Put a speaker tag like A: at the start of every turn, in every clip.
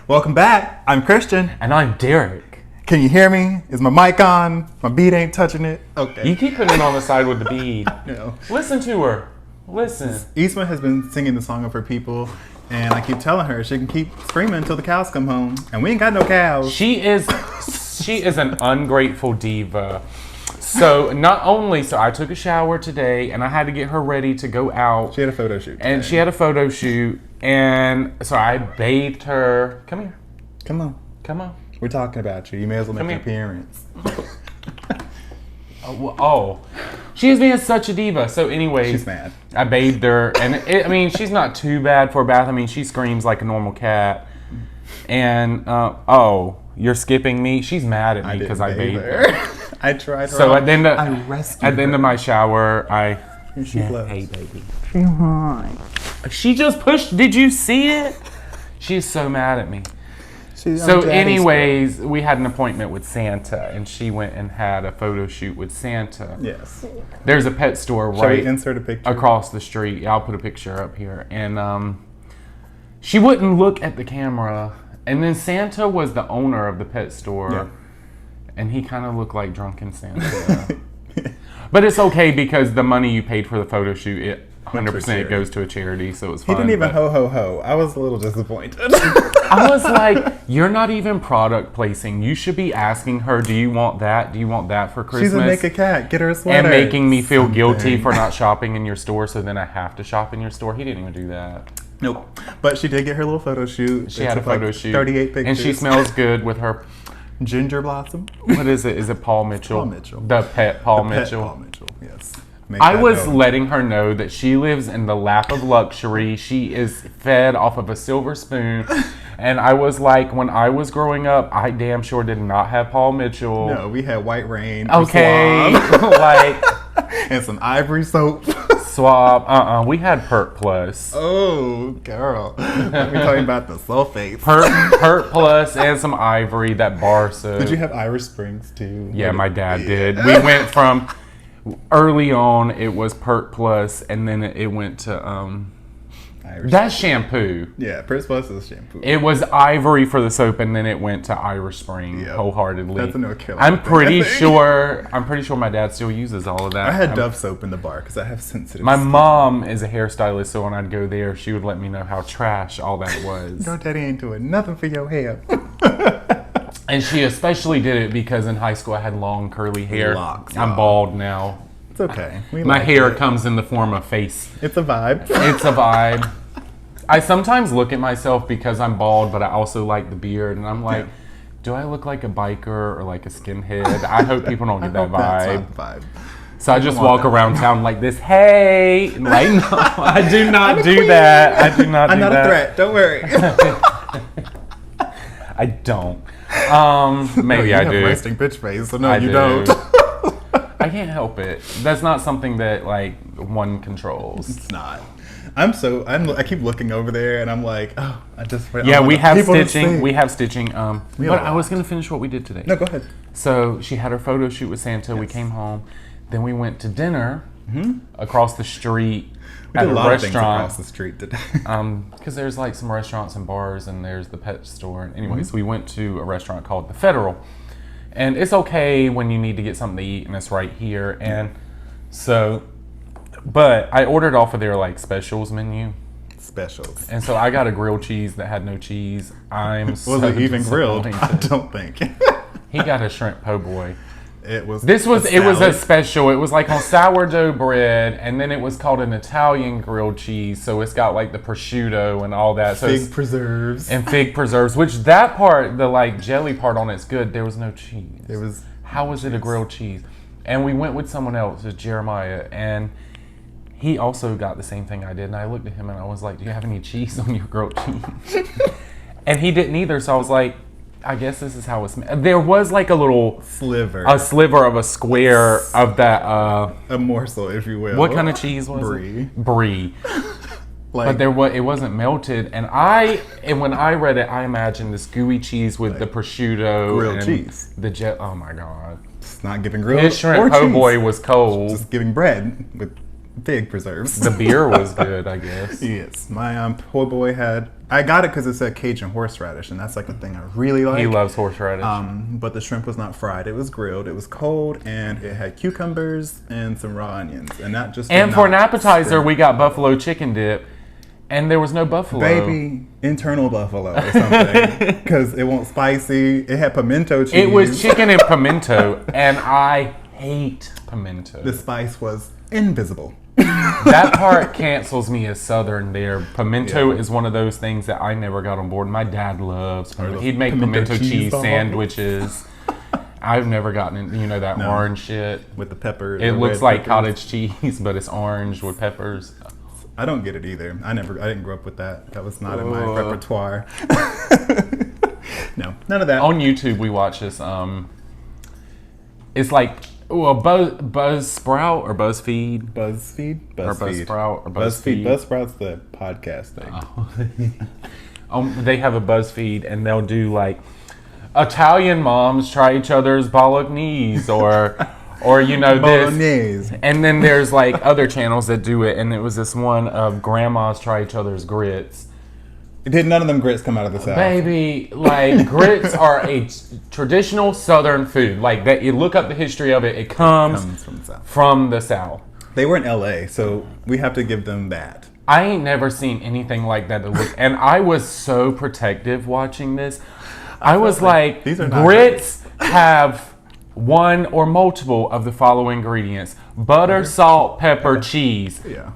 A: Welcome back. I'm Christian.
B: And I'm Derek.
A: Can you hear me? Is my mic on? My bead ain't touching it. Okay.
B: You keep putting it on the side with the bead.
A: No.
B: Listen to her. Listen.
A: Eastman has been singing the song of her people, and I keep telling her she can keep screaming until the cows come home. And we ain't got no cows.
B: She is an ungrateful diva. So I took a shower today and I had to get her ready to go out.
A: She had a photo shoot.
B: And she had a photo shoot. And so I bathed her. Come here.
A: Come on.
B: Come on.
A: We're talking about you. You may as well make an appearance.
B: She is being such a diva. So anyway,
A: she's mad.
B: I bathed her, and she's not too bad for a bath. I mean, she screams like a normal cat. And you're skipping me. She's mad at me because I bathed her.
A: I tried.
B: So
A: I
B: at the end of my shower,
A: Here she blows.
B: Hey baby. Hi. She just pushed. Did you see it? She's so mad at me. So anyways, we had an appointment with Santa, and she went and had a photo shoot with Santa.
A: Yes.
B: There's a pet store
A: Shall
B: right
A: we insert a picture?
B: Across the street. Yeah, I'll put a picture up here. And she wouldn't look at the camera. And then Santa was the owner of the pet store. Yeah. And he kind of looked like drunken Santa. But it's okay because the money you paid for the photo shoot, 100% goes to a charity, so it's fine.
A: He didn't even ho. I was a little disappointed.
B: I was like, you're not even product placing. You should be asking her, do you want that? Do you want that for Christmas?
A: She's a naked cat. Get her a sweater.
B: And making me feel guilty for not shopping in your store, so then I have to shop in your store. He didn't even do that.
A: Nope. But she did get her little photo shoot.
B: She had a photo shoot.
A: 38 pictures.
B: And she smells good with her...
A: Ginger Blossom.
B: What is it? Is it Paul Mitchell?
A: Paul Mitchell.
B: The pet Paul Mitchell.
A: Paul Mitchell, yes.
B: I was letting her know that she lives in the lap of luxury. She is fed off of a silver spoon. And I was like, when I was growing up, I damn sure did not have Paul Mitchell.
A: No, we had White Rain.
B: Okay.
A: And some Ivory soap.
B: Swab. We had Pert Plus.
A: Oh, girl. Let me tell you about the sulfates.
B: Pert Plus and some Ivory, that bar soap.
A: Did you have Irish Springs too?
B: Yeah, my dad did. We went from, early on, it was Pert Plus, and then it went to,
A: Irish
B: that's shampoo.
A: Yeah, Pert Plus is shampoo.
B: It was Ivory for the soap, and then it went to Irish Spring wholeheartedly.
A: That's a no killer.
B: I'm pretty sure my dad still uses all of that.
A: I had Dove soap in the bar because I have sensitive
B: My
A: skin.
B: mom is a hairstylist, so when I'd go there, she would let me know how trash all that was.
A: Your daddy ain't doing nothing for your hair.
B: And she especially did it because in high school I had long curly hair.
A: Locks.
B: I'm bald now.
A: It's okay.
B: My hair comes in the form of face.
A: It's a vibe.
B: It's a vibe. I sometimes look at myself because I'm bald, but I also like the beard, and I'm like, do I look like a biker or like a skinhead? I hope people don't get that vibe.
A: That's not the vibe.
B: So I just walk around town like this, hey! Like, no, I do not do that. I do not do that.
A: I'm not a threat. Don't worry.
B: I don't. Maybe
A: no,
B: I do.
A: You have resting bitch face, so no, you don't.
B: I can't help it. That's not something that like one controls.
A: It's not. I keep looking over there, and I'm like, oh,
B: we have stitching. We have stitching. But I was gonna finish what we did today.
A: No, go ahead.
B: So she had her photo shoot with Santa. Yes. We came home, then we went to dinner across the street at a restaurant
A: across the street today.
B: Because there's like some restaurants and bars, and there's the pet store. Anyways, we went to a restaurant called the Federal, and it's okay when you need to get something to eat, and it's right here. And so. But I ordered off of their like specials menu.
A: Specials.
B: And so I got a grilled cheese that had no cheese.
A: Was it even grilled? I don't think.
B: He got a shrimp po' boy.
A: It was
B: a special. It was like on sourdough bread, and then it was called an Italian grilled cheese. So it's got like the prosciutto and all that. So
A: fig preserves.
B: Which that part, the like jelly part on it's good. There was no cheese. How was it a grilled cheese? And we went with someone else, it was Jeremiah, and he also got the same thing I did, and I looked at him and I was like, do you have any cheese on your grilled cheese? And he didn't either, so I was like, I guess this is how it's made. There was like a little...
A: sliver
B: of a square of that...
A: a morsel, if you will.
B: What kind of cheese was it? Brie. But it wasn't melted, and when I read it, I imagined this gooey cheese with the prosciutto.
A: Grilled cheese.
B: Oh my God.
A: It's not giving grilled
B: His shrimp po' boy was cold.
A: Just giving bread with big preserves.
B: The beer was good, I guess.
A: Yes, my poor boy had. I got it because it said Cajun horseradish, and that's like the thing I really like.
B: He loves horseradish.
A: But the shrimp was not fried; it was grilled. It was cold, and it had cucumbers and some raw onions, and that just.
B: And for an appetizer, we got buffalo chicken dip, and there was no buffalo.
A: Baby, internal buffalo or something, because it won't spicy. It had pimento cheese.
B: It was chicken and pimento, and I hate pimento.
A: The spice was invisible.
B: That part cancels me as Southern there. Pimento is one of those things that I never got on board. My dad loves pimento. He'd make pimento cheese sandwiches. I've never gotten that orange shit.
A: With the pepper.
B: It looks like cottage cheese, but it's orange with peppers.
A: I don't get it either. I didn't grow up with that. That was not in my repertoire. No, none of that.
B: On YouTube, we watch this. It's like Buzzsprout or BuzzFeed.
A: BuzzFeed?
B: Or Buzzsprout or
A: BuzzFeed. Buzzsprout's the podcast thing.
B: They have a BuzzFeed, and they'll do like Italian moms try each other's bolognese or this. And then there's like other channels that do it, and it was this one of grandmas try each other's grits.
A: Did none of them grits come out of the South?
B: Baby, like grits are a traditional Southern food. Like that, you look up the history of it. It comes from the South.
A: They were in LA, so we have to give them that.
B: I ain't never seen anything like that. And I was so protective watching this. I was like
A: these are not
B: grits have one or multiple of the following ingredients: butter, salt, pepper, cheese.
A: Yeah.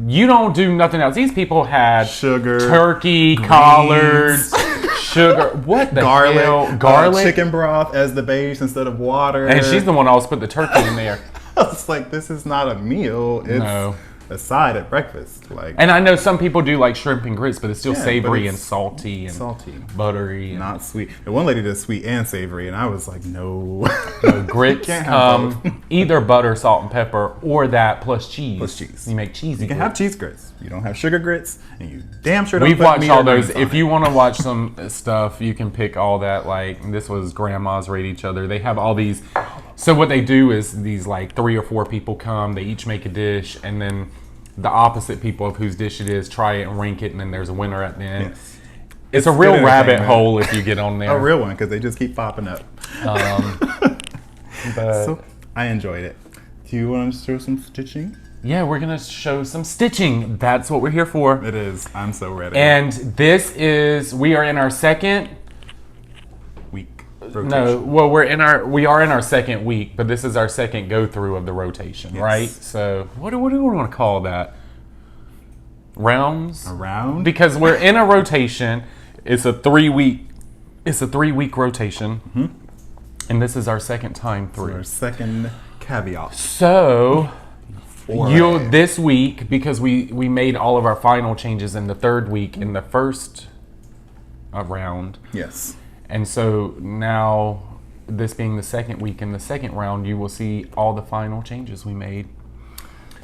B: You don't do nothing else. These people had
A: sugar,
B: turkey, collards, sugar. What the hell? Garlic,
A: chicken broth as the base instead of water.
B: And she's the one always put the turkey in there.
A: I was like, this is not a meal. It's a side at breakfast. Like,
B: and I know some people do like shrimp and grits, but it's still savory and salty and buttery. And
A: not sweet. The one lady did sweet and savory, and I was like, no.
B: Grits come either butter, salt, and pepper, or that plus cheese.
A: Plus cheese.
B: You make cheesy.
A: You can have cheese grits. You don't have sugar grits, and you damn sure don't.
B: We've watched all those. If you want to watch some stuff, you can pick all that. Like this was grandmas rate each other. They have all these. So what they do is these like 3 or 4 people come. They each make a dish, and then the opposite people of whose dish it is try it and rank it, and then there's a winner at the end. Yes. It's a real rabbit hole if you get on there.
A: A real one, because they just keep popping up. So I enjoyed it. Do you want to show some stitching?
B: Yeah, we're going to show some stitching. That's what we're here for.
A: It is. I'm so ready.
B: And we are in our second
A: week. Rotation.
B: No, well, we are in our second week, but this is our second go through of the rotation, right? So what do we want to call that? Rounds?
A: A round?
B: Because we're in a rotation. It's a 3-week rotation. Mm-hmm. And this is our second time through.
A: Our second caveat.
B: So this week, because we made all of our final changes in the third week in the first round.
A: Yes.
B: And so now, this being the second week in the second round, you will see all the final changes we made.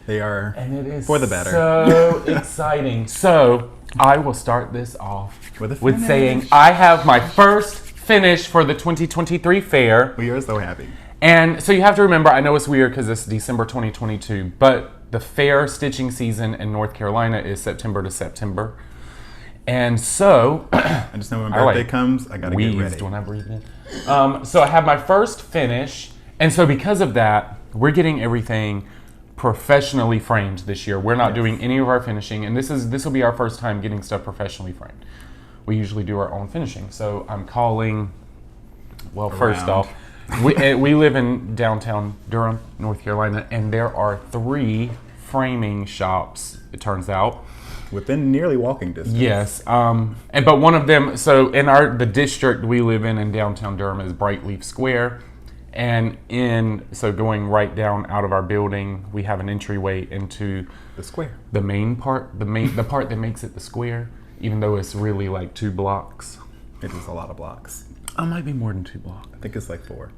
A: They are
B: and it is
A: for the better.
B: So exciting. So I will start this off
A: with
B: saying I have my first finish for the 2023 fair.
A: We are so happy.
B: And so you have to remember, I know it's weird because it's December 2022, but the fair stitching season in North Carolina is September to September. And so,
A: I just know when birthday comes, I gotta get ready.
B: When I breathe in. So I have my first finish, and so because of that, we're getting everything professionally framed this year. We're not doing any of our finishing, and this will be our first time getting stuff professionally framed. We usually do our own finishing. So I'm calling. Well, first off, we live in downtown Durham, North Carolina, and there are 3 framing shops. It turns out.
A: Within nearly walking distance.
B: Yes, but one of them. So in the district we live in downtown Durham is Brightleaf Square, and going right down out of our building, we have an entryway into
A: the square.
B: The main part, the part that makes it the square, even though it's really like 2 blocks.
A: It is a lot of blocks.
B: It might be more than 2 blocks.
A: I think it's like 4.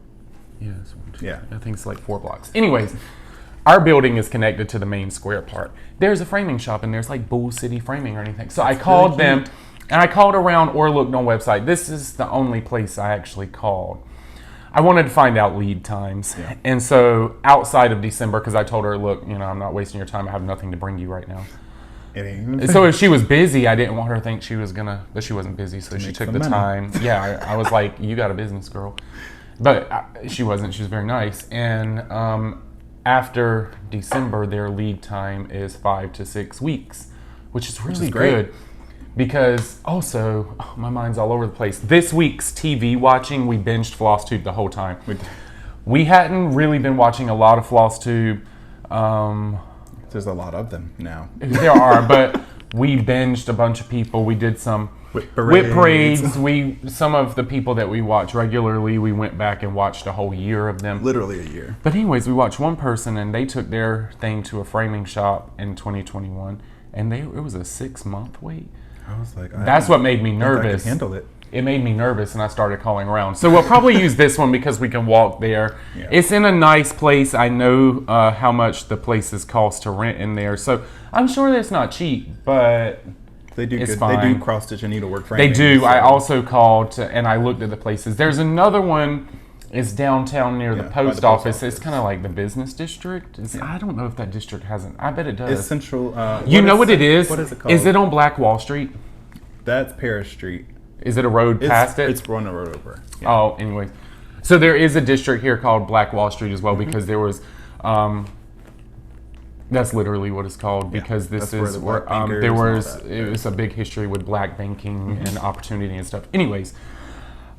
B: Yeah, it's 1, 2.
A: Yeah,
B: I think it's like 4 blocks. Anyways. Our building is connected to the main square part. There's a framing shop, and there's like Bull City Framing or anything. So I called them, and I called around or looked on website. This is the only place I actually called. I wanted to find out lead times.
A: Yeah.
B: And so outside of December, because I told her, look, I'm not wasting your time. I have nothing to bring you right now. So if she was busy, I didn't want her to think she was gonna, but she wasn't busy, so she took the time. Yeah, I was like, you got a business, girl. But she wasn't. She was very nice. And after December, their lead time is 5 to 6 weeks, which is really good. Because also, my mind's all over the place. This week's TV watching, we binged Flosstube the whole time. We hadn't really been watching a lot of Flosstube.
A: There's a lot of them now.
B: There are, but we binged a bunch of people. We did some WIP parades. Some of the people that we watch regularly, we went back and watched a whole year of them.
A: Literally a year.
B: But anyways, we watched one person, and they took their thing to a framing shop in 2021, and it was a 6-month wait.
A: I was like,
B: that's what made me nervous.
A: I could handle it.
B: It made me nervous, and I started calling around. So we'll probably use this one because we can walk there.
A: Yeah.
B: It's in a nice place. I know how much the places cost to rent in there, so I'm sure that it's not cheap, but
A: they do
B: it's
A: good.
B: fine.
A: They do cross stitch and needlework framing.
B: They do.
A: So.
B: I also called and I looked at the places. There's another one. It's downtown near the post office. It's kind of like the business district. I don't know if that district hasn't. I bet it does.
A: It's central.
B: You know what it is?
A: What is it called?
B: Is it on Black Wall Street?
A: That's Paris Street.
B: Is it a road past it?
A: It's on the road over.
B: Yeah. Oh, anyways. So there is a district here called Black Wall Street as well because there was, that's literally what it's called because this is where there was, it was a big history with black banking and opportunity and stuff. Anyways,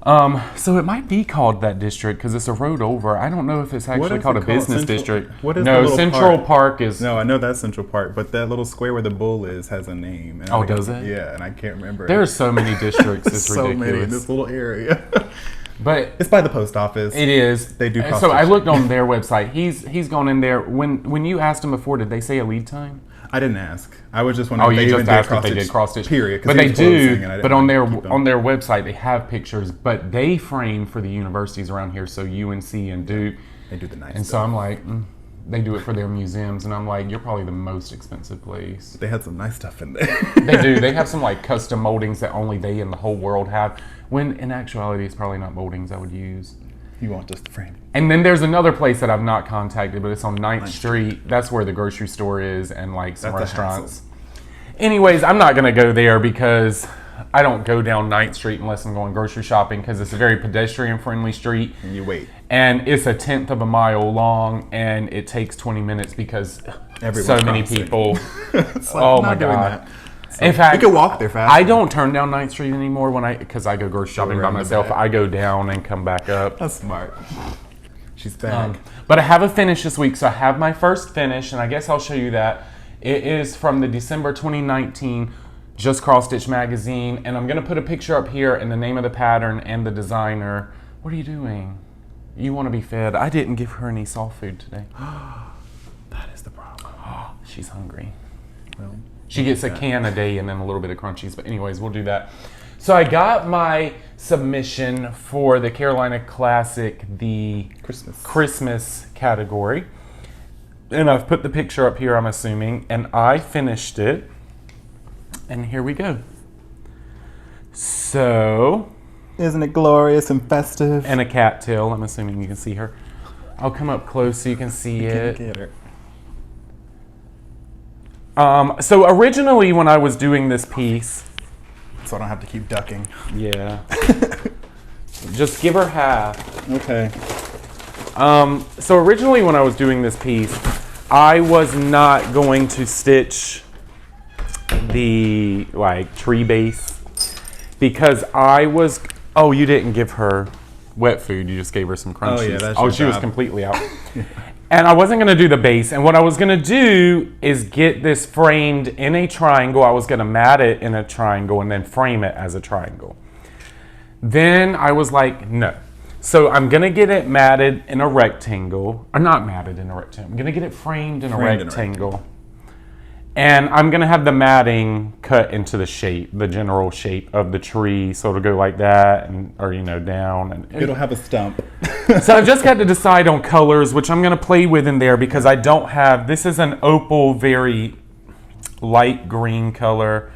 B: so it might be called that district because it's a road over. I don't know if it's actually called a business district.
A: What is
B: no, Central Park is.
A: No, I know that's Central Park, but that little square where the bull is has a name. And
B: oh, does it?
A: Yeah, and I can't remember.
B: There are so many districts. It's
A: so
B: ridiculous.
A: many in this little area.
B: But
A: it's by the post office.
B: It is.
A: They do.
B: So I looked on their website. He's gone in there. When you asked him before, did they say a lead time?
A: I didn't ask. I was just wondering.
B: Oh, you just asked if they did cross stitch.
A: Period.
B: But they do. But on their website, they have pictures. But they frame for the universities around here. So UNC and Duke.
A: They do the nice.
B: And
A: stuff.
B: so I'm like, they do it for their museums, and I'm like, you're probably the most expensive place.
A: They had some nice stuff in there.
B: They do. They have some like custom moldings that only they in the whole world have. When in actuality, it's probably not moldings I would use.
A: You want just the frame.
B: And then there's another place that I've not contacted, but it's on 9th Street. That's where the grocery store is and like some restaurants. Anyways, I'm not going to go there because I don't go down 9th Street unless I'm going grocery shopping because it's a very pedestrian-friendly street.
A: And you wait.
B: And it's 1/10 of a mile long, and it takes 20 minutes because so many people.
A: Like,
B: oh my God.
A: So
B: in fact,
A: you can walk there fast.
B: I don't turn down 9th Street anymore because I go grocery shopping by myself. I go down and come back up.
A: That's smart. She's back.
B: But I have a finish this week, so I have my first finish, and I guess I'll show you that. It is from the December 2019 Just Cross Stitch magazine, and I'm going to put a picture up here and the name of the pattern and the designer. What are you doing? You want to be fed. I didn't give her any soft food today.
A: That is the problem.
B: She's hungry.
A: Well,
B: she gets a can a day and then a little bit of crunchies. But anyways, we'll do that. So I got my submission for the Carolina Classic, the Christmas category. And I've put the picture up here, I'm assuming. And I finished it. And here we go. So...
A: isn't it glorious and festive?
B: And a cattail. I'm assuming you can see her. I'll come up close so you can see it.
A: Get her.
B: So originally when I was doing this piece...
A: so I don't have to keep ducking.
B: Yeah. Just give her half.
A: Okay.
B: So originally when I was doing this piece, I was not going to stitch the tree base because I was... oh, you didn't give her wet food. You just gave her some crunchies.
A: Oh, yeah, that's your
B: she was
A: job.
B: completely out. And I wasn't going to do the base. And what I was going to do is get this framed in a triangle. I was going to mat it in a triangle and then frame it as a triangle. Then I was like, no. So I'm going to get it matted in a rectangle. Or not matted in a rectangle. I'm going to get it framed in a rectangle. And I'm going to have the matting cut into the shape, the general shape of the tree. So it'll go like that, or down. And
A: it'll have a stump.
B: So I just got to decide on colors, which I'm going to play with in there because I don't have... this is an opal, very light green color.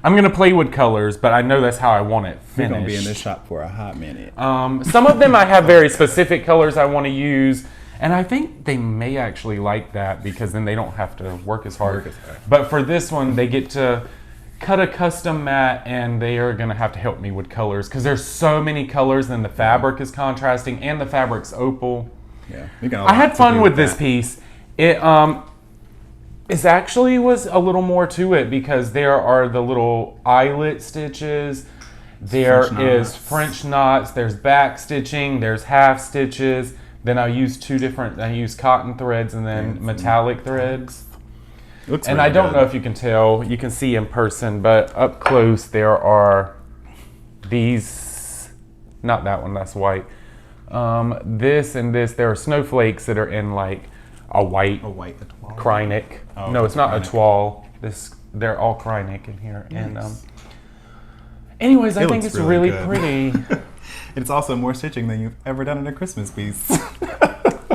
B: I'm going to play with colors, but I know that's how I want it finished.
A: We're going to be in this shop for a hot minute.
B: Some of them I have very specific colors I want to use, and I think they may actually like that because then they don't have to work as hard. But for this one, they get to cut a custom mat, and they are going to have to help me with colors because there's so many colors, and the fabric is contrasting, and the fabric's opal.
A: Yeah,
B: I had fun with this piece. It actually was a little more to it because there are the little eyelet stitches. There is French knots. There's back stitching. There's half stitches. Then I use I use cotton threads and then metallic threads. And really I don't know if you can tell. You can see in person, but up close there are these. Not that one. That's white. This and this. There are snowflakes that are in like a white Krynic. Oh, no, it's not a toile. They're all Krynic in here. Nice. And anyways, I think it's really pretty.
A: It's also more stitching than you've ever done in a Christmas piece.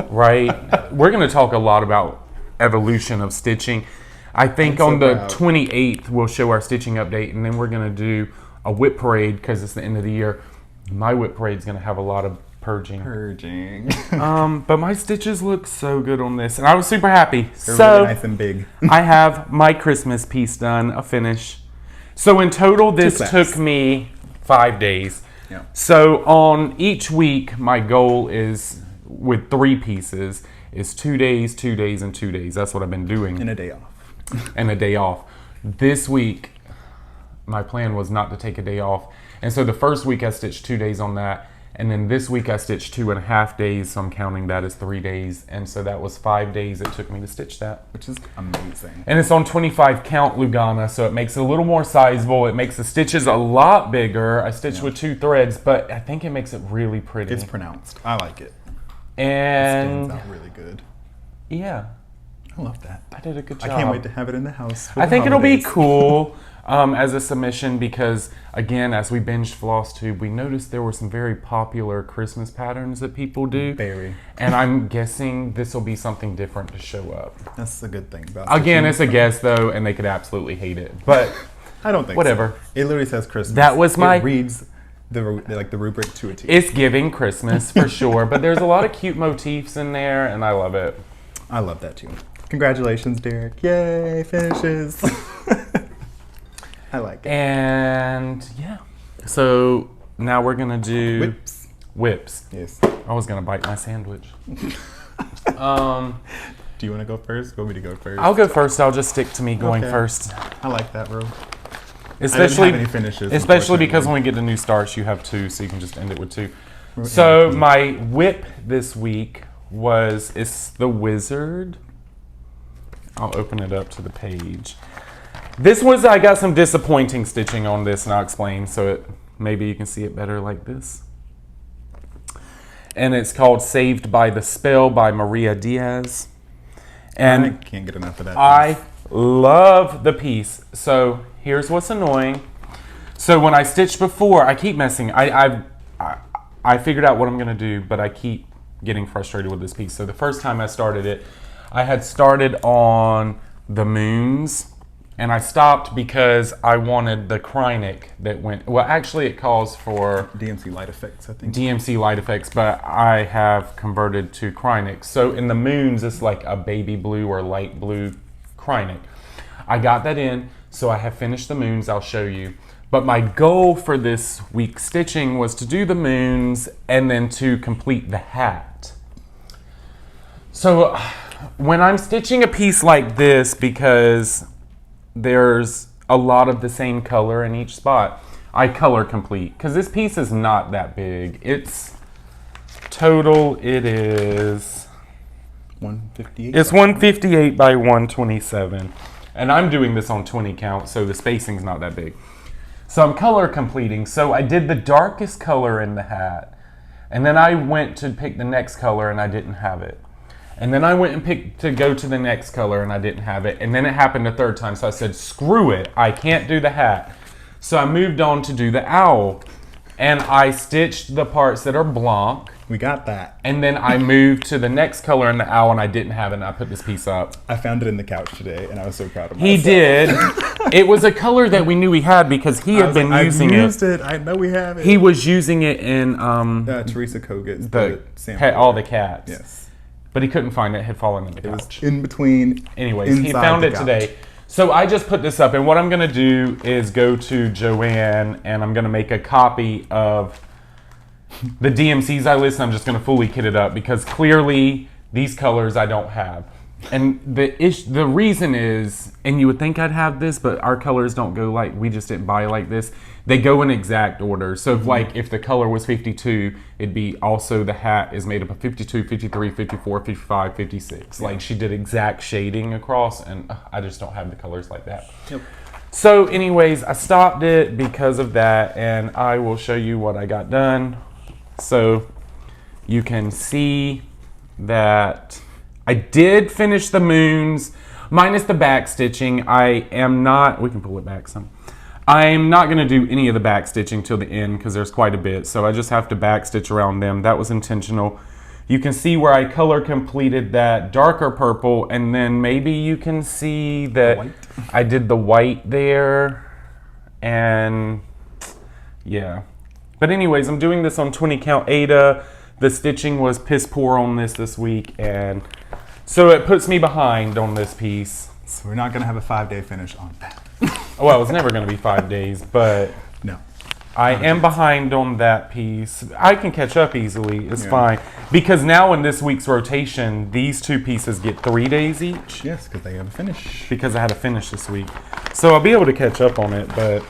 B: Right. We're going to talk a lot about evolution of stitching. I think on the 28th we'll show our stitching update, and then we're going to do a WIP parade because it's the end of the year. My WIP parade is going to have a lot of purging. But my stitches look so good on this, and I was super happy.
A: They're really nice and big.
B: I have my Christmas piece done, a finish. So in total, this took me 5 days. Yeah. So on each week, my goal is, with 3 pieces, is 2 days, 2 days, and 2 days. That's what I've been doing.
A: And a day off.
B: And a day off. This week, my plan was not to take a day off. And so the first week I stitched 2 days on that. And then this week I stitched 2.5 days, so I'm counting that as 3 days. And so that was 5 days it took me to stitch that.
A: Which is amazing.
B: And it's on 25 count Lugana, so it makes it a little more sizable. It makes the stitches a lot bigger. I stitched with 2 threads, but I think it makes it really pretty.
A: It's pronounced. I like it.
B: And
A: it stands out really good.
B: Yeah.
A: I love that.
B: I did a good job.
A: I can't wait to have it in the house.
B: I think it'll be cool. As a submission because, again, as we binged Flosstube, we noticed there were some very popular Christmas patterns that people do.
A: Very.
B: And I'm guessing this will be something different to show up.
A: That's a good thing about it.
B: Again, it's a guess, though, and they could absolutely hate it. But
A: I don't think
B: whatever.
A: So. It literally says Christmas.
B: That was my...
A: It reads the rubric to a T.
B: It's giving Christmas, for sure. But there's a lot of cute motifs in there, and I love it.
A: I love that, too. Congratulations, Derek. Yay, finishes. I like it.
B: And yeah. So now we're gonna do whips.
A: Yes.
B: I was gonna bite my sandwich.
A: Do you want to go first? Want me to go first?
B: I'll go first. I'll just stick to me going first.
A: I like that, bro.
B: Especially,
A: I didn't have any finishes,
B: especially because when we get to new starts, you have 2, so you can just end it with 2. So my whip this week it's the Wizard. I'll open it up to the page. I got some disappointing stitching on this, and I'll explain, so maybe you can see it better like this. And it's called Saved by the Spell by Maria Diaz. And
A: I can't get enough of that.
B: I love the piece. So here's what's annoying. So when I stitched before, I keep messing. I figured out what I'm gonna do, but I keep getting frustrated with this piece. So the first time I started it, I had started on the moons. And I stopped because I wanted the Krynic that went... Well, actually, it calls for...
A: DMC light effects, I think.
B: DMC light effects, but I have converted to Krynic. So in the moons, it's like a baby blue or light blue Krynic. I got that in, so I have finished the moons. I'll show you. But my goal for this week's stitching was to do the moons and then to complete the hat. So when I'm stitching a piece like this, because... there's a lot of the same color in each spot, I color complete because this piece is not that big. It's total, it is
A: 158.
B: It's 158 by 127, and I'm doing this on 20 count, so the spacing's not that big. So I'm color completing. So I did the darkest color in the hat, and then I went to pick the next color and I didn't have it. And then I went and picked to go to the next color and I didn't have it. And then it happened a 3rd time. So I said, screw it. I can't do the hat. So I moved on to do the owl. And I stitched the parts that are blanc.
A: We got that.
B: And then I moved to the next color in the owl, and I didn't have it, and I put this piece up.
A: I found it in the couch today, and I was so proud of myself.
B: He did. It was a color that we knew he had because he had been using it.
A: I used it. I know we have it.
B: He was using it in
A: Teresa Koget's
B: all the cats.
A: Yes.
B: But he couldn't find it. It had fallen in the couch.
A: It was in between.
B: Anyways, he found it today. So I just put this up, and what I'm going to do is go to Joanne, and I'm going to make a copy of the DMCs I list. I'm just going to fully kit it up because clearly these colors I don't have. And the reason is, and you would think I'd have this, but our colors don't go like, we just didn't buy like this. They go in exact order. So if the color was 52, it'd be also the hat is made up of 52, 53, 54, 55, 56. Like she did exact shading across, and I just don't have the colors like that.
A: Yep.
B: So anyways, I stopped it because of that, and I will show you what I got done. So you can see that I did finish the moons, minus the back stitching. I am not, we can pull it back some. I'm not going to do any of the back stitching till the end because there's quite a bit. So I just have to back stitch around them. That was intentional. You can see where I color completed that darker purple, and then maybe you can see that I did the white there. And yeah. But anyways, I'm doing this on 20 count Aida. The stitching was piss poor on this week, and so it puts me behind on this piece.
A: So we're not going to have a 5-day finish on that.
B: Well, it's never going to be 5 days, but
A: no,
B: I am behind on that piece. I can catch up easily. It's fine. Because now in this week's rotation, these two pieces get 3 days each.
A: Yes, because they have a finish.
B: Because I had a finish this week. So I'll be able to catch up on it, but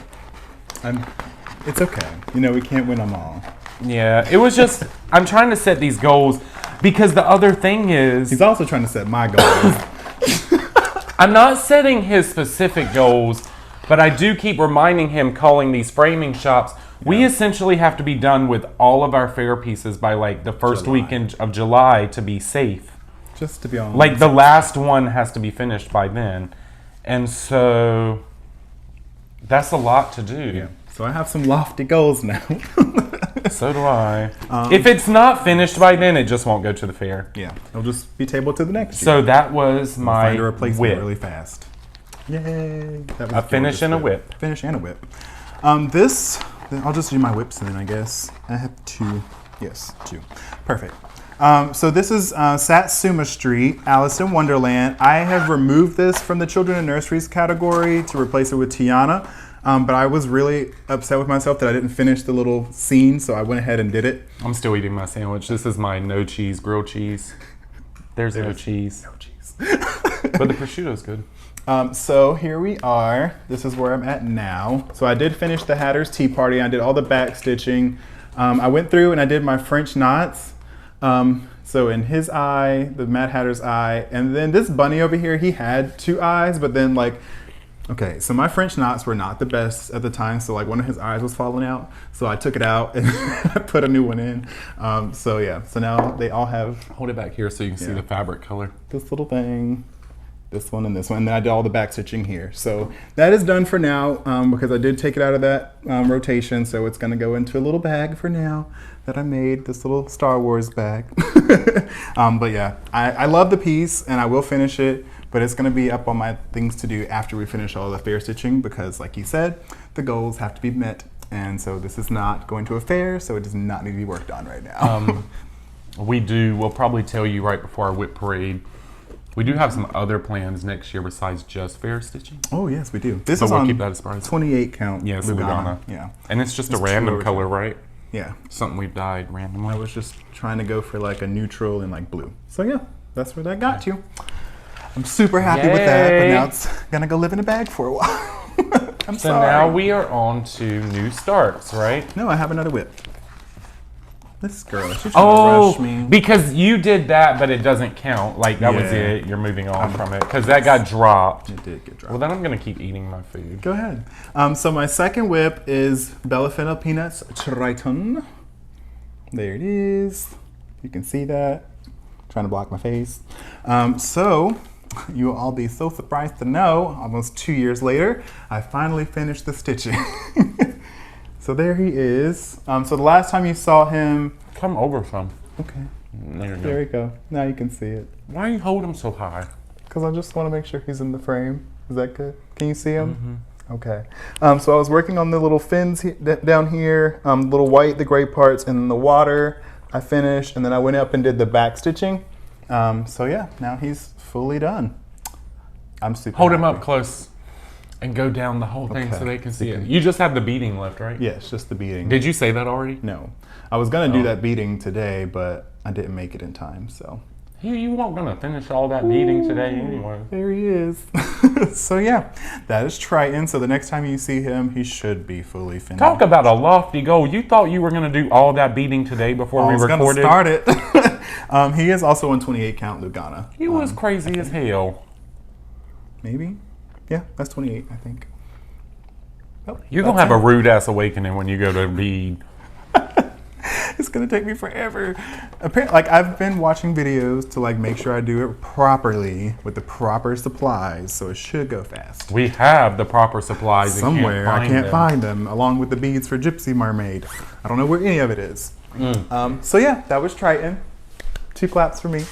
A: it's okay. You know, we can't win them all.
B: Yeah, it was just, I'm trying to set these goals because the other thing is...
A: He's also trying to set my goals.
B: I'm not setting his specific goals, but I do keep reminding him, calling these framing shops. We essentially have to be done with all of our fair pieces by like the first weekend of July to be safe.
A: Just to be honest.
B: Like the last one has to be finished by then. And so that's a lot to do.
A: Yeah. So I have some lofty goals now.
B: So do I. If it's not finished by then, it just won't go to the fair.
A: Yeah, it'll just be tabled to the next year.
B: So that was my
A: find a replacement
B: WIP.
A: really fast. Yay! That was
B: A finish and a WIP.
A: Finish and a WIP. I'll just do my WIPs then, I guess. I have 2. Yes, 2. Perfect. So this is Satsuma Street, Alice in Wonderland. I have removed this from the Children and Nurseries category to replace it with Tiana. But I was really upset with myself that I didn't finish the little scene, so I went ahead and did it.
B: I'm still eating my sandwich. This is my no cheese grilled cheese. There's no cheese.
A: No cheese.
B: But the prosciutto's good.
A: So here we are. This is where I'm at now. So I did finish the Hatter's Tea Party. I did all the back stitching. I went through and I did my French knots. So in his eye, the Mad Hatter's eye, and then this bunny over here, he had 2 eyes, but then like, okay, so my French knots were not the best at the time, so like one of his eyes was falling out, so I took it out and I put a new one in. So yeah, so now they all have...
B: Hold it back here so you can see the fabric color.
A: This little thing, this one, and then I did all the back stitching here. So that is done for now because I did take it out of that rotation, so it's gonna go into a little bag for now that I made, this little Star Wars bag. But yeah, I love the piece and I will finish it. But it's going to be up on my things to do after we finish all the fair stitching because, like you said, the goals have to be met. And so this is not going to a fair, so it does not need to be worked on right now.
B: We'll probably tell you right before our WIP parade. We do have some other plans next year besides just fair stitching.
A: Oh, yes, we do. This
B: so
A: is
B: we'll
A: on
B: keep that a surprise.
A: 28 count.
B: Yes,
A: Lugana. Yeah.
B: And it's just a random color, right?
A: Yeah.
B: Something we've dyed randomly.
A: I was just trying to go for like a neutral and like blue. So yeah, that's where that got to. I'm super happy with that, but now it's gonna go live in a bag for a while. I'm
B: so
A: sorry.
B: Now we are on to new starts, right?
A: No, I have another WIP. This girl, she's trying to rush me.
B: Because you did that, but it doesn't count. Like that was it. You're moving on from it because that got dropped.
A: It did get dropped.
B: Well, then I'm gonna keep eating my food.
A: Go ahead. So my second WIP is Bellafina Peanuts Triton. There it is. You can see that. I'm trying to block my face. So you will all be so surprised to know, almost 2 years later, I finally finished the stitching. So there he is. So the last time you saw him...
B: Come over some.
A: Okay.
B: There you
A: There
B: go.
A: we go. Now you can see it.
B: Why you hold him so high?
A: Because I just want to make sure he's in the frame. Is that good? Can you see him?
B: Mm-hmm.
A: Okay. So I was working on the little fins down here, little white, the gray parts, and the water. I finished, and then I went up and did the back stitching. So yeah, now he's fully done. I'm super
B: Hold him
A: happy.
B: up close and go down the whole thing
A: Okay.
B: so they can see it. You just have the beading left, right?
A: Yeah, it's just the beading.
B: Did you say that already?
A: No. I was going to do that beading today, but I didn't make it in time, so.
B: You weren't going to finish all that beading today anyway.
A: There he is. So yeah, that is Triton. So the next time you see him, he should be fully finished.
B: Talk about a lofty goal. You thought you were going to do all that beading today before we
A: I was going to
B: recorded?
A: start it. He is also on 28 count Lugana.
B: He was crazy as hell.
A: Maybe? Yeah, that's 28, I think. Oh,
B: You're going to have a rude ass awakening when you go to bead.
A: It's gonna take me forever. Apparently, like I've been watching videos to like make sure I do it properly with the proper supplies, so it should go fast.
B: We have the proper supplies.
A: Somewhere I can't
B: them.
A: find them, along with the beads for Gypsy Mermaid. I don't know where any of it is. So yeah, that was Triton. 2 claps for me.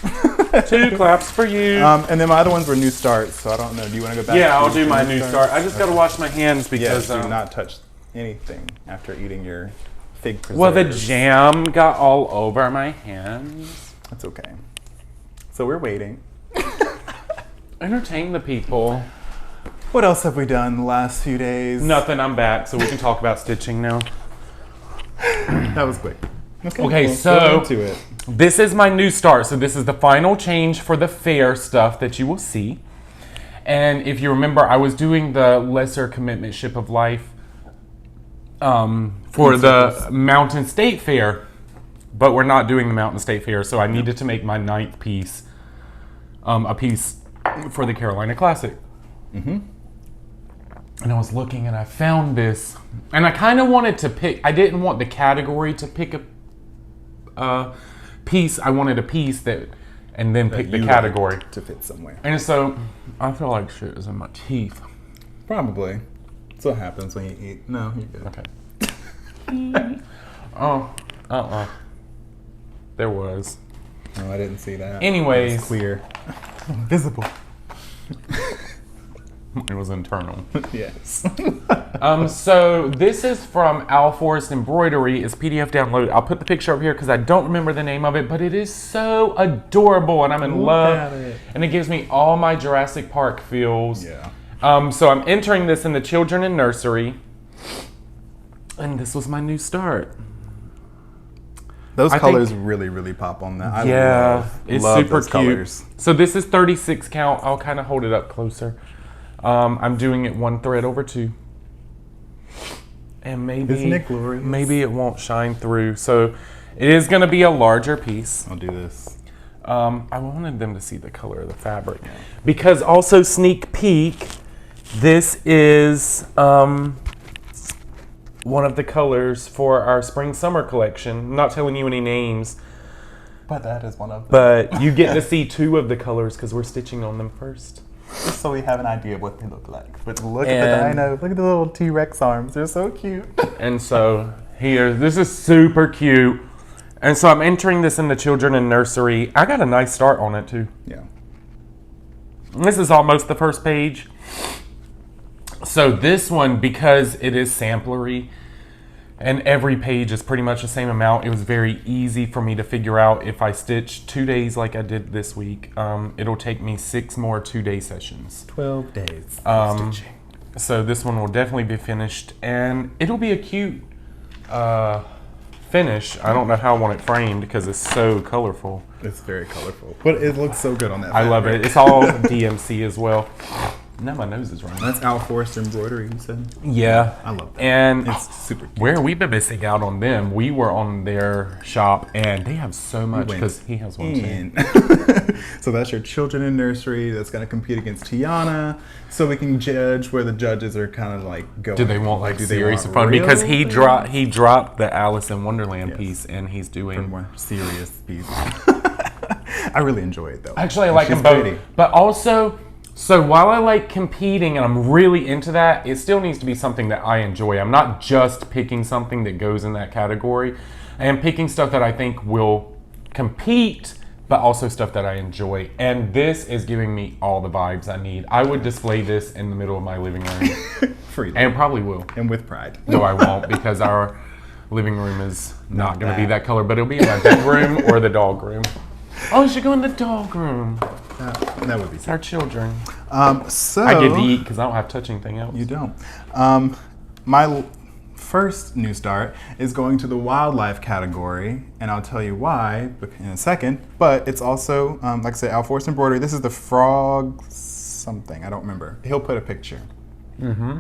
B: 2 claps for you.
A: And then my other ones were new starts, so I don't know. Do you want to go back?
B: Yeah,
A: to
B: I'll do
A: the
B: my new start. I just got to wash my hands because
A: Yes, do not touch anything after eating your fig preserves.
B: well, the jam got all over my hands.
A: That's okay. So we're waiting.
B: Entertain the people.
A: What else have we done the last few days?
B: Nothing. I'm back, so we can talk about stitching now.
A: That was quick.
B: Okay,
A: well,
B: so
A: go into it.
B: This is my new start. So this is the final change for the fair stuff that you will see. And if you remember, I was doing the lesser commitment ship of life for the Mountain State Fair, but we're not doing the Mountain State Fair, so I needed to make my 9th piece a piece for the Carolina Classic. And I was looking and I found this, and I kind of wanted to pick, I didn't want the category to pick a piece. I wanted a piece that, and then pick the category
A: to fit somewhere.
B: And so I feel like shit is in my teeth.
A: Probably. That's what happens when you eat. No, you're good.
B: Okay. There was.
A: No, I didn't see that.
B: Anyways.
A: It was clear. Visible.
B: It was internal.
A: Yes.
B: So this is from Owl Forest Embroidery. It's PDF download. I'll put the picture up here because I don't remember the name of it, but it is so adorable and I'm in love. And it gives me all my Jurassic Park feels.
A: Yeah.
B: So I'm entering this in the children and nursery. And this was my new start.
A: Those colors really, really pop on that.
B: It's
A: love
B: super
A: those
B: cute.
A: colors.
B: So this is 36 count. I'll kind of hold it up closer. I'm doing it 1 thread over 2. And maybe,
A: Isn't it glorious?
B: Maybe it won't shine through. So it is going to be a larger piece.
A: I'll do this.
B: I wanted them to see the color of the fabric. Because also sneak peek, this is one of the colors for our spring summer collection. I'm not telling you any names.
A: But that is one of them.
B: But you get to see 2 of the colors because we're stitching on them first.
A: Just so we have an idea of what they look like. But look at the dino. Look at the little T-Rex arms. They're so cute.
B: And so here, this is super cute. And so I'm entering this in the children and nursery. I got a nice start on it too.
A: Yeah.
B: This is almost the first page. So this one, because it is samplery and every page is pretty much the same amount, it was very easy for me to figure out if I stitch 2 days like I did this week, it'll take me 6 more 2-day sessions.
A: 12 days of stitching.
B: So this one will definitely be finished and it'll be a cute finish. I don't know how I want it framed because it's so colorful.
A: It's very colorful. But it looks so good on that
B: I love it. It's all DMC as well. Now my nose is running.
A: That's Owl Forest Embroidery, you said?
B: Yeah.
A: I love that.
B: And
A: it's super cute.
B: where we've been missing out on them, we were on their shop and they have so much because he has one too.
A: So that's your children in nursery that's going to compete against Tiana. So we can judge where the judges are kind of like going.
B: Do they want like
A: do they
B: serious
A: want
B: fun?
A: real
B: Because he
A: things?
B: dropped the Alice in Wonderland
A: Yes.
B: piece and he's
A: For
B: doing
A: more serious pieces. I really enjoy it though.
B: Actually, I like them both. But also, so while I like competing and I'm really into that, it still needs to be something that I enjoy. I'm not just picking something that goes in that category. I am picking stuff that I think will compete, but also stuff that I enjoy. And this is giving me all the vibes I need. I would display this in the middle of my living room.
A: Freedom.
B: And probably will.
A: And with pride.
B: No, I won't, because our living room is not going to be that color, but it'll be in my bedroom or the dog room. Oh, you should go in the dog room.
A: That would be
B: It's our children.
A: So
B: I get to eat because I don't have to touch anything else.
A: You don't. My first new start is going to the wildlife category, and I'll tell you why in a second. But it's also, like I said, Al Force Embroidery. This is the frog something. I don't remember. He'll put a picture.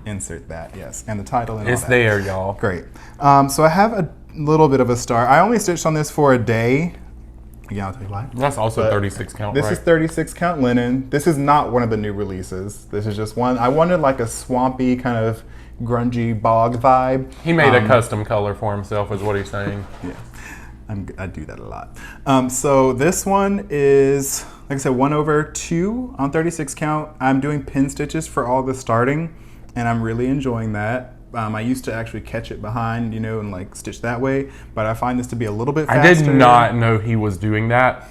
A: Insert that, yes. And the title and
B: It's
A: all that.
B: there, y'all.
A: Great. So I have a little bit of a start. I only stitched on this for a day. Again, I'll tell you why.
B: That's also 36 count,
A: This
B: right?
A: is 36 count linen. This is not one of the new releases. This is just one. I wanted like a swampy kind of grungy bog vibe.
B: He made a custom color for himself, is what he's saying.
A: Yeah, I do that a lot. So this one is, like I said, 1/2 on 36 count. I'm doing pin stitches for all the starting, and I'm really enjoying that. I used to actually catch it behind, and like stitch that way, but I find this to be a little bit faster.
B: I did not know he was doing that.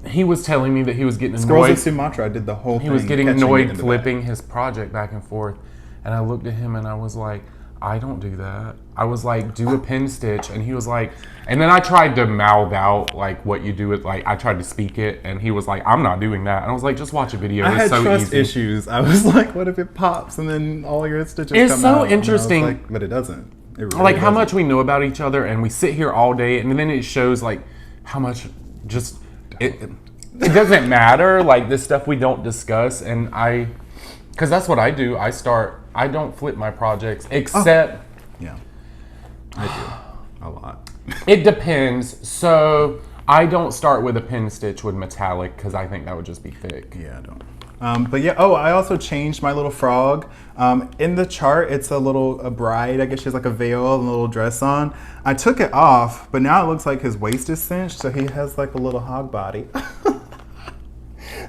B: He was telling me that he was getting
A: Scrolls
B: annoyed.
A: of Sumatra, I did the whole thing.
B: He was getting
A: catching it
B: annoyed
A: in the
B: flipping his project back and forth. And I looked at him and I was like, I don't do that. I was like, do a pin stitch. And he was like, and then I tried to mouth out like what you do with, like, I tried to speak it. And he was like, I'm not doing that. And I was like, just watch a video.
A: I
B: It's
A: had
B: so
A: trust
B: easy.
A: issues. I was like, what if it pops and then all your stitches
B: It's
A: come
B: so
A: out? And I was
B: interesting.
A: like, but it doesn't. It really
B: Like how
A: doesn't.
B: much we know about each other and we sit here all day and then it shows like how much just, it doesn't matter. Like this stuff we don't discuss. And because that's what I do. I don't flip my projects except.
A: Yeah, I do a lot.
B: It depends. So I don't start with a pin stitch with metallic because I think that would just be thick.
A: Yeah, I don't. But yeah, I also changed my little frog. In the chart, it's a bride. I guess she has like a veil and a little dress on. I took it off, but now it looks like his waist is cinched, so he has like a little hog body.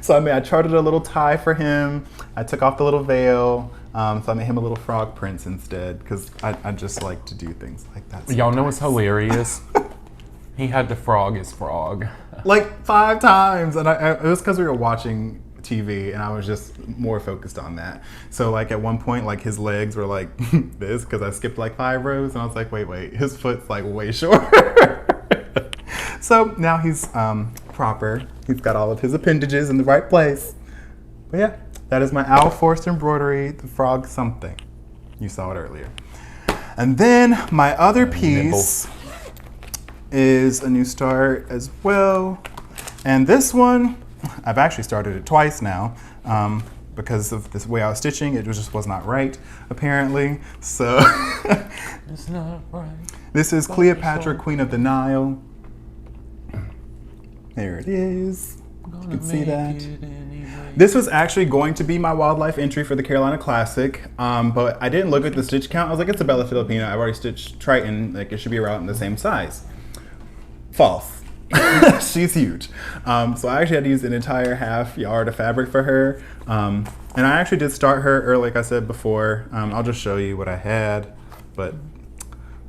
A: So I charted a little tie for him. I took off the little veil. So I made him a little frog prince instead, because I just like to do things like that.
B: Y'all know what's hilarious? He had to frog his frog.
A: Like 5 times, and it was because we were watching TV, and I was just more focused on that. So like at one point, like his legs were like this, because I skipped like 5 rows, and I was like, wait, his foot's like way shorter. So now he's proper. He's got all of his appendages in the right place. But yeah, that is my Al Force Embroidery, the frog something. You saw it earlier. And then my other piece is a new start as well. And this one, I've actually started it twice now because of this way I was stitching. It just was not right, apparently. So
B: It's not right.
A: this is Cleopatra, Queen of the Nile. There it is. You can see that. This was actually going to be my wildlife entry for the Carolina Classic, but I didn't look at the stitch count. I was like, it's a Bella Filipina. I've already stitched Triton. Like, it should be around the same size. False. She's huge. So I actually had to use an entire half yard of fabric for her. And I actually did start her early, like I said before. I'll just show you what I had, but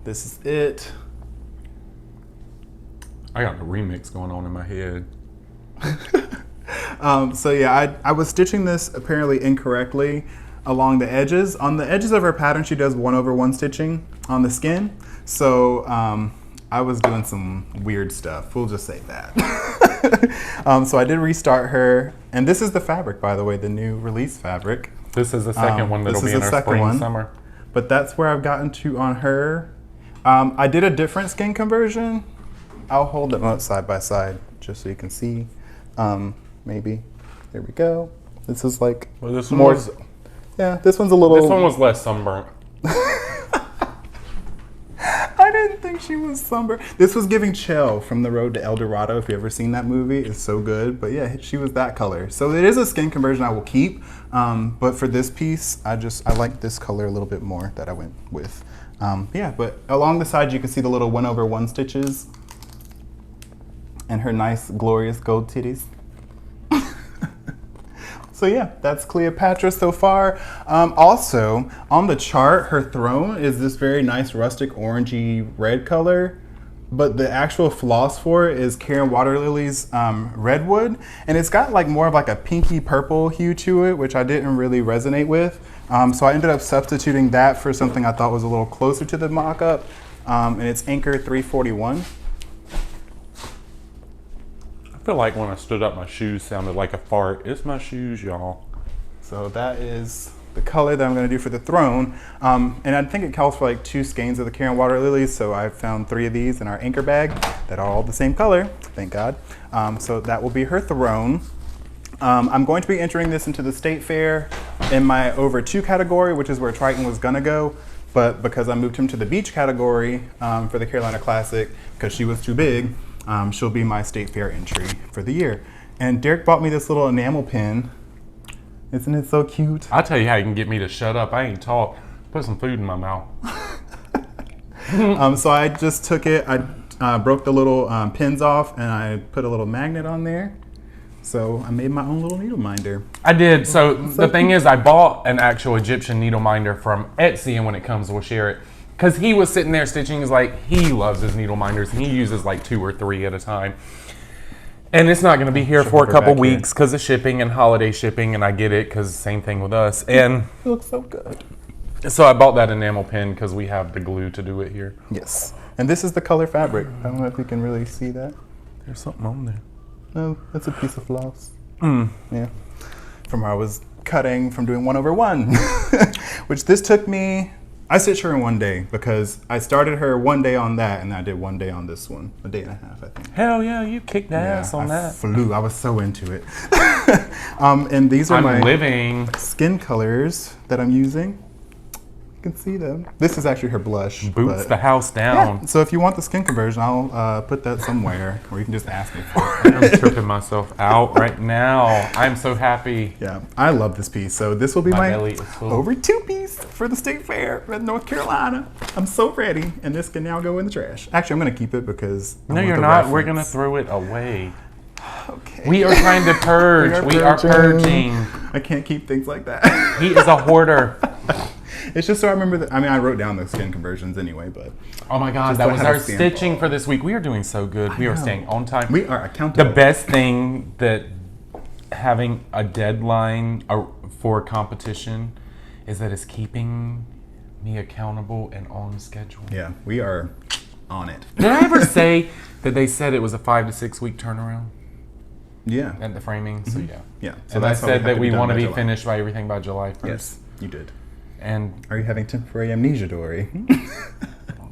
A: this is it.
B: I got a remix going on in my head.
A: So yeah, I was stitching this apparently incorrectly along the edges. On the edges of her pattern, she does 1/1 stitching on the skin. So I was doing some weird stuff. We'll just say that. So I did restart her. And this is the fabric, by the way, the new release fabric.
B: This is the second one that'll
A: this
B: be
A: is
B: in
A: the
B: our
A: second
B: spring
A: one.
B: summer.
A: But that's where I've gotten to on her. I did a different skin conversion. I'll hold them up side by side just so you can see. Maybe. There we go. This is like
B: Well, this one
A: more.
B: was
A: Yeah, this one's a little.
B: This one was less sunburnt.
A: I didn't think she was sunburned. This was giving Chell from The Road to El Dorado. If you've ever seen that movie, it's so good. But yeah, she was that color. So it is a skin conversion I will keep. But for this piece, I like this color a little bit more that I went with. Yeah, but along the side, you can see the little 1/1 stitches and her nice, glorious gold titties. So yeah, that's Cleopatra so far. Also, on the chart, her throne is this very nice rustic orangey red color. but the actual floss for it is Karen Water Lily's Redwood, and it's got like more of like a pinky purple hue to it, which I didn't really resonate with. So I ended up substituting that for something I thought was a little closer to the mock-up, and it's Anchor 341.
B: I feel like when I stood up, my shoes sounded like a fart. It's my shoes, y'all.
A: So that is the color that I'm going to do for the throne. And I think it calls for like 2 skeins of the Karen Water Lilies. So I found 3 of these in our anchor bag that are all the same color, thank God. So that will be her throne. I'm going to be entering this into the State Fair in my over 2 category, which is where Triton was going to go. But because I moved him to the beach category for the Carolina Classic, because she was too big, she'll be my State Fair entry for the year. And Derek bought me this little enamel pin. Isn't it so cute?
B: I'll tell you how you can get me to shut up. I ain't talk. Put some food in my mouth.
A: So I just took it, I broke the little pins off, and I put a little magnet on there. So I made my own little needle minder.
B: I did. So the thing is, I bought an actual Egyptian needle minder from Etsy, and when it comes, we'll share it. Because he was sitting there stitching, he's like, he loves his needle minders, and he uses like 2 or 3 at a time. And it's not going to be here for a couple weeks because of shipping and holiday shipping, and I get it because same thing with us. And
A: it looks so good.
B: So I bought that enamel pin because we have the glue to do it here.
A: Yes. And this is the color fabric. I don't know if you can really see that.
B: There's something on there.
A: No, that's a piece of floss. Yeah. From where I was cutting from doing 1/1, which this took me. I stitched her in 1 day because I started her 1 day on that, and I did 1 day on this one, 1.5 days, I think.
B: Hell yeah, you kicked ass on
A: I
B: that.
A: Flew. I was so into it. And these are my skin colors that I'm using. You can see them. This is actually her blush.
B: Boots the house down.
A: Yeah. So if you want the skin conversion, I'll put that somewhere, or you can just ask me for it.
B: I'm tripping myself out right now. I'm so happy.
A: Yeah, I love this piece. So this will be my
B: belly is full.
A: over 2 piece for the State Fair in North Carolina. I'm so ready, and this can now go in the trash. Actually, I'm going to keep it because
B: no, you're not. We're going to throw it away.
A: Okay.
B: We are trying to purge. We are purging.
A: I can't keep things like that.
B: He is a hoarder.
A: It's just so I remember that. I mean, I wrote down the skin conversions anyway, but.
B: Oh my God, that was our stitching for this week. We are doing so good. We are staying on time.
A: We are accountable.
B: The best thing that having a deadline for a competition is that it's keeping me accountable and on schedule.
A: Yeah, we are on it.
B: Did I ever say that they said it was a 5 to 6 week turnaround?
A: Yeah.
B: At the framing, so yeah.
A: Yeah.
B: So and I said that we want to be finished by everything by July 1st.
A: Yes, you did.
B: And
A: are you having temporary amnesia, Dory?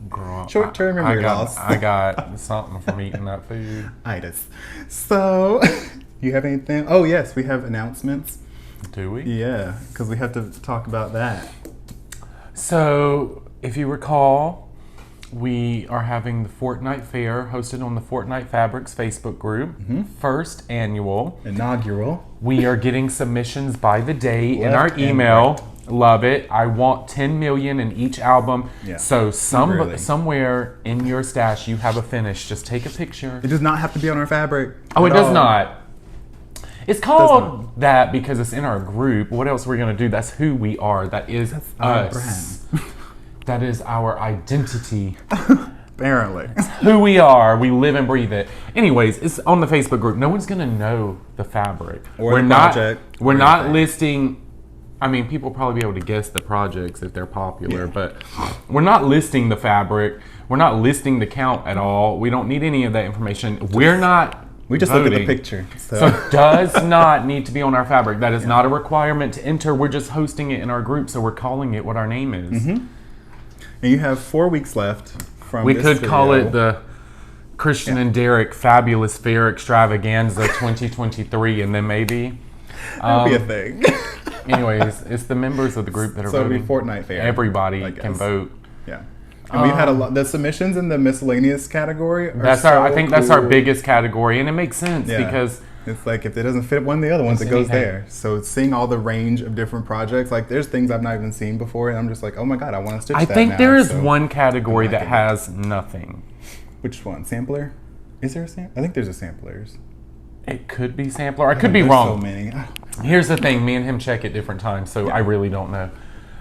B: Girl,
A: short-term memory loss.
B: I got something from eating that food.
A: Itis. So, you have anything? Oh yes, we have announcements.
B: Do we?
A: Yeah, because we have to talk about that.
B: So, if you recall, we are having the Fortnight Fair hosted on the Fortnight Fabrics Facebook group. First annual.
A: Inaugural.
B: We are getting submissions by the day in our email. Love it. I want 10 million in each album. Yeah. So somewhere in your stash you have a finish. Just take a picture.
A: It does not have to be on our fabric.
B: Oh, it does not. It's called that because it's in our group. What else are we going to do? That's who we are. That is us.
A: Our brand.
B: That is our identity.
A: Apparently.
B: Who we are. We live and breathe it. Anyways, it's on the Facebook group. No one's going to know the fabric.
A: Or the project.
B: We're not listing... I mean, people will probably be able to guess the projects if they're popular, but we're not listing the fabric. We're not listing the count at all. We don't need any of that information. We're not
A: We just
B: voting.
A: look at the picture.
B: So it does not need to be on our fabric. That is not a requirement to enter. We're just hosting it in our group, so we're calling it what our name is.
A: And you have 4 weeks left from
B: We
A: this
B: could
A: video.
B: call it the Christian and Derek Fabulous Fair Extravaganza 2023, and then maybe...
A: That'll be a thing.
B: Anyways, it's the members of the group that are
A: so
B: voting.
A: It'll be Fortnight Fair.
B: Everybody can vote.
A: Yeah. And we've had a lot. The submissions in the miscellaneous category are
B: I think that's our biggest category, and it makes sense because
A: it's like if it doesn't fit one of the other ones, it goes there. So seeing all the range of different projects, like there's things I've not even seen before, and I'm just like, oh my God, I want to stitch that now.
B: I think there is one category that has nothing.
A: Which one? Sampler? Is there a sampler? I think there's a samplers.
B: It could be sampler. I could be wrong.
A: So many.
B: Here's the thing. Me and him check at different times, so I really don't know.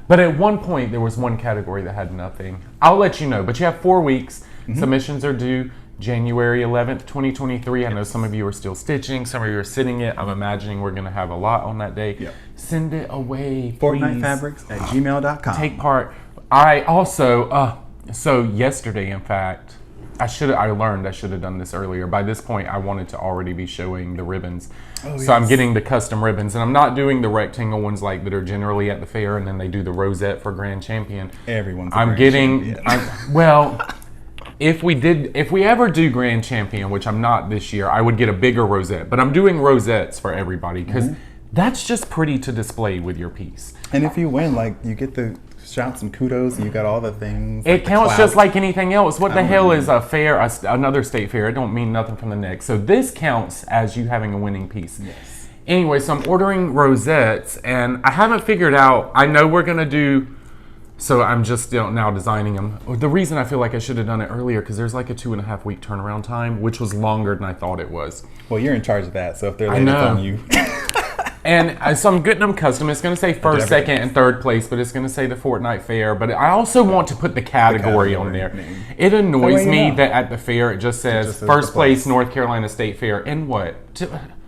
B: But at one point, there was one category that had nothing. I'll let you know. But you have 4 weeks. Submissions are due January 11th, 2023. I know some of you are still stitching, some of you are sitting it. I'm imagining we're going to have a lot on that day.
A: Yep.
B: Send it away,
A: FortniteFabrics@gmail.com.
B: Take part. I also, so yesterday, in fact, I learned I should have done this earlier. By this point, I wanted to already be showing the ribbons. Oh, so I'm getting the custom ribbons, and I'm not doing the rectangle ones like that are generally at the fair, and then they do the rosette for Grand Champion.
A: Everyone's.
B: Well, if we ever do Grand Champion, which I'm not this year, I would get a bigger rosette. But I'm doing rosettes for everybody because that's just pretty to display with your piece.
A: And if you win, like, you get the shouts and kudos, and you got all the things.
B: It counts just like anything else. What the hell is a fair, another state fair? It don't mean nothing from the next. So this counts as you having a winning piece.
A: Yes.
B: Anyway, so I'm ordering rosettes, and I haven't figured out. I know we're gonna do. So I'm just now designing them. The reason I feel like I should have done it earlier because there's like a 2.5 week turnaround time, which was longer than I thought it was.
A: Well, you're in charge of that, so if they're late, it's on you.
B: And so I'm getting them custom. It's going to say first, second, and third place, but it's going to say the Fortnight Fair. But I also want to put the category on there. It annoys me that at the fair it just says first place North Carolina State Fair. And what?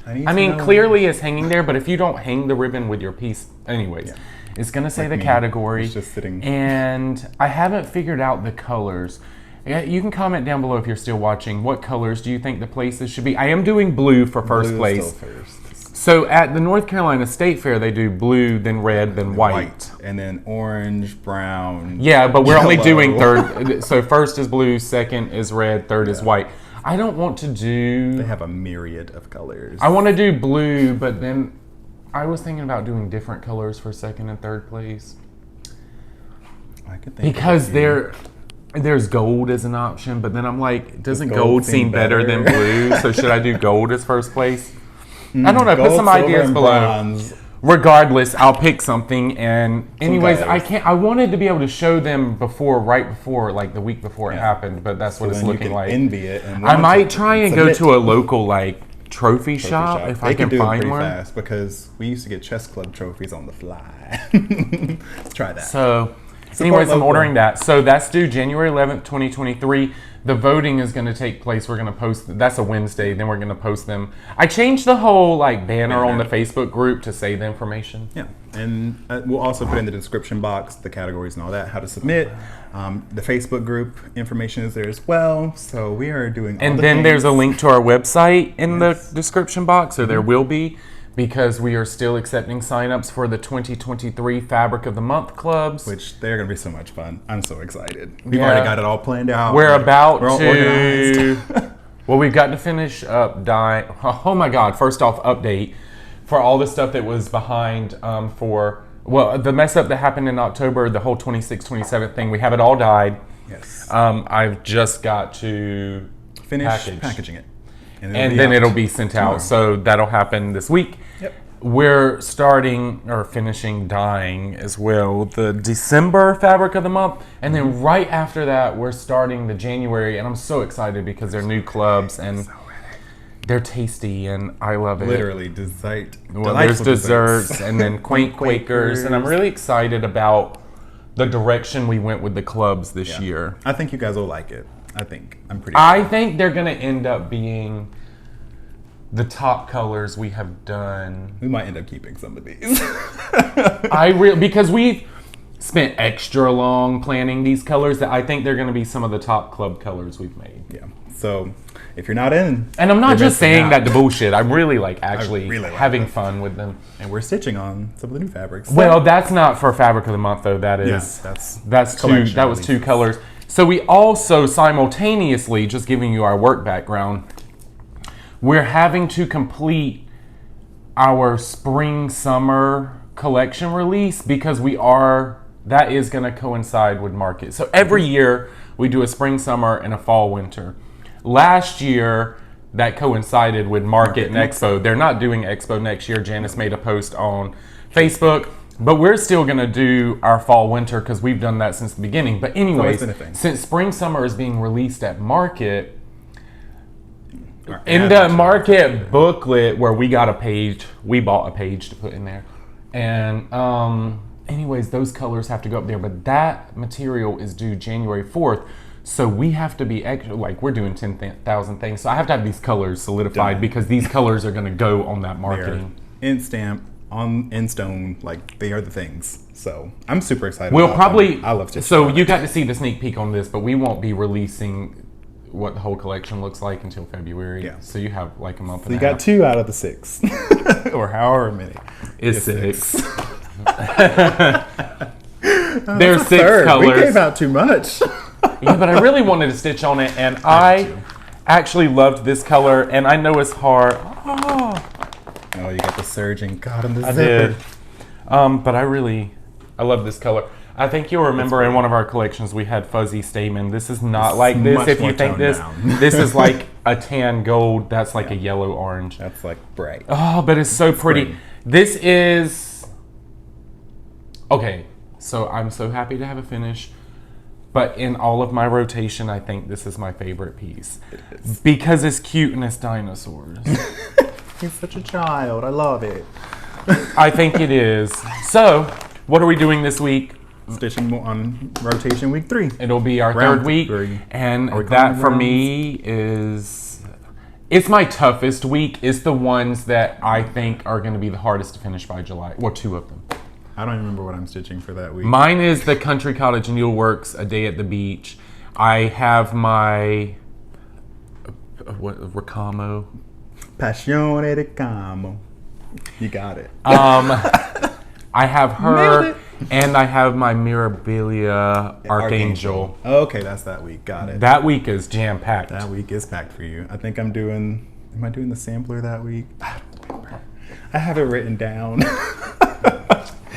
B: I mean, clearly it's hanging there, but if you don't hang the ribbon with your piece, anyways, it's going to say the category.
A: It's just sitting.
B: And I haven't figured out the colors. You can comment down below if you're still watching. What colors do you think the places should be? I am doing blue for first place.
A: Still first.
B: So at the North Carolina State Fair, they do blue, then red, then white.
A: And then orange, brown.
B: Yeah, but we're only doing third. So first is blue, second is red, third is white. I don't want to do...
A: They have a myriad of colors.
B: I want to do blue, but then I was thinking about doing different colors for second and third place.
A: I could think
B: because there's gold as an option, but then I'm like, doesn't gold seem better than blue? So should I do gold as first place? I don't know.
A: Gold,
B: put some ideas below.
A: Bronze.
B: Regardless, I'll pick something. And anyways, I wanted to be able to show them right before, like the week before it happened. But that's what it's looking like.
A: Envy it. And
B: I might try and go to a local trophy shop if I can find one.
A: Fast because we used to get chess club trophies on the fly. Let's try that.
B: So, anyways, I'm ordering that. So that's due January 11th, 2023. The voting is going to take place. We're going to post. That's a Wednesday. Then we're going to post them. I changed the whole banner on the Facebook group to say the information.
A: Yeah, and we'll also put in the description box the categories and all that, how to submit. The Facebook group information is there as well. So we are doing.
B: And then there's a link to our website in the description box, or there will be. Because we are still accepting signups for the 2023 Fabric of the Month clubs.
A: Which they're going to be so much fun. I'm so excited. We've already got it all planned out.
B: We're about to... Well, we've got to finish up dyeing. Oh my God. First off, update for all the stuff that was behind the mess up that happened in October, the whole 26th, 27th thing. We have it all dyed.
A: Yes.
B: I've just got to
A: finish packaging it.
B: And then it'll be sent out. So that'll happen this week.
A: Yep.
B: We're finishing dyeing as well the December Fabric of the Month. And then right after that, we're starting the January. And I'm so excited because they're new clubs and they're tasty and I love it.
A: Literally, dessert.
B: Well, there's desserts and then quaint Quakers. And I'm really excited about the direction we went with the clubs this year.
A: I think you guys will like it. I think they're going to end up being the top colors we have done. We might end up keeping some of these.
B: Because we've spent extra long planning these colors that I think they're going to be some of the top club colors we've made.
A: Yeah. So if you're not in,
B: and I'm not just saying that to bullshit. I'm really having fun with them.
A: And we're stitching on some of the new fabrics.
B: Well, that's not for Fabric of the Month though. That is that was two colors. So we also simultaneously, just giving you our work background, we're having to complete our spring-summer collection release because that is going to coincide with market. So every year we do a spring-summer and a fall-winter. Last year that coincided with market and expo. They're not doing expo next year. Janice made a post on Facebook. But we're still going to do our fall winter because we've done that since the beginning. But anyways, since spring summer is being released at market, in the market booklet where we bought a page to put in there. And anyways, those colors have to go up there. But that material is due January 4th. So we have to be extra, like we're doing 10,000 things. So I have to have these colors solidified
A: Done.
B: because these colors are going to go on that marketing.
A: In stamp, in stone, like they are the things. So I'm super excited.
B: We'll
A: about
B: probably,
A: them. I love stitching.
B: so you got to see the sneak peek on this, but we won't be releasing what the whole collection looks like until February.
A: Yeah.
B: So you have like a month
A: So
B: and
A: you
B: a half.
A: got 2 out of the 6, or however many.
B: It's 6.
A: There's
B: 6 colors.
A: We gave out too much.
B: Yeah, but I really wanted to stitch on it, and I actually loved this color, and I know it's hard.
A: Oh, you got the surging. God, and the
B: I
A: zipper.
B: did. But I love this color. I think you'll remember in one of our collections we had fuzzy stamen. This is not like this.
A: much
B: If you
A: more
B: think
A: toned
B: this,
A: down.
B: this is like a tan gold. That's like a yellow orange.
A: That's like bright.
B: Oh, but it's so pretty.
A: Spring.
B: This is okay. So I'm so happy to have a finish. But in all of my rotation, I think this is my favorite piece because it's cute and it's dinosaurs.
A: He's such a child. I love it.
B: I think it is. So, what are we doing this week?
A: Stitching on rotation week 3.
B: It'll be our
A: Round
B: 3rd week,
A: 3.
B: and
A: Are we
B: that
A: calling
B: for
A: rounds?
B: me it's my toughest week. It's the ones that I think are going to be the hardest to finish by July. Well, 2 of them.
A: I don't even remember what I'm stitching for that week.
B: Mine is the Country Cottage Needleworks A Day at the Beach. I have my Ricamo.
A: Passione di Camo. You got it.
B: I have
A: Nailed
B: her,
A: it.
B: and I have my Mirabilia Archangel.
A: Okay, that's that week. Got it.
B: That week is jam packed.
A: That week is packed for you. I think am I doing the sampler that week? I don't remember. I have it written down.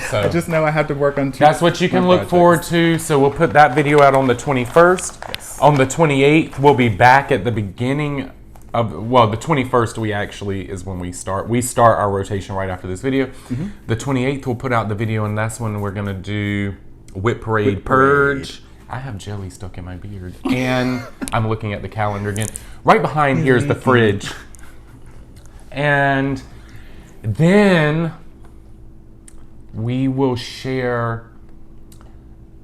B: So
A: I just know I have to work on 2.
B: that's what you can
A: more
B: look
A: projects.
B: forward to. So we'll put that video out on the 21st.
A: Yes.
B: On the 28th, we'll be back at the beginning of, well, the 21st we actually is when we start. We start our rotation right after this video.
A: Mm-hmm.
B: The 28th we'll put out the video, and that's when we're gonna do WIP Parade
A: WIP
B: Purge. I have jelly stuck in my beard, and I'm looking at the calendar again. Right behind here is the fridge, and then we will share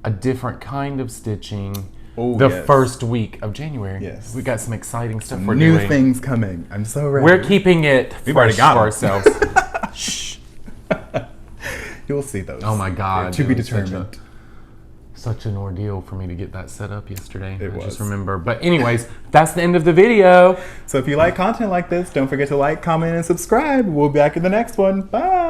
B: a different kind of stitching the
A: yes.
B: first week of January.
A: Yes.
B: We got some exciting stuff we're
A: New
B: doing.
A: things coming. I'm so ready.
B: We're keeping it
A: We've already
B: fresh
A: got
B: for
A: 'em.
B: ourselves. Shh.
A: You'll see those.
B: Oh my God.
A: To be
B: it was
A: determined.
B: Such an ordeal for me to get that set up yesterday.
A: It
B: I
A: was.
B: just remember. But anyways, that's the end of the video.
A: So if you like content like this, don't forget to like, comment, and subscribe. We'll be back in the next one. Bye.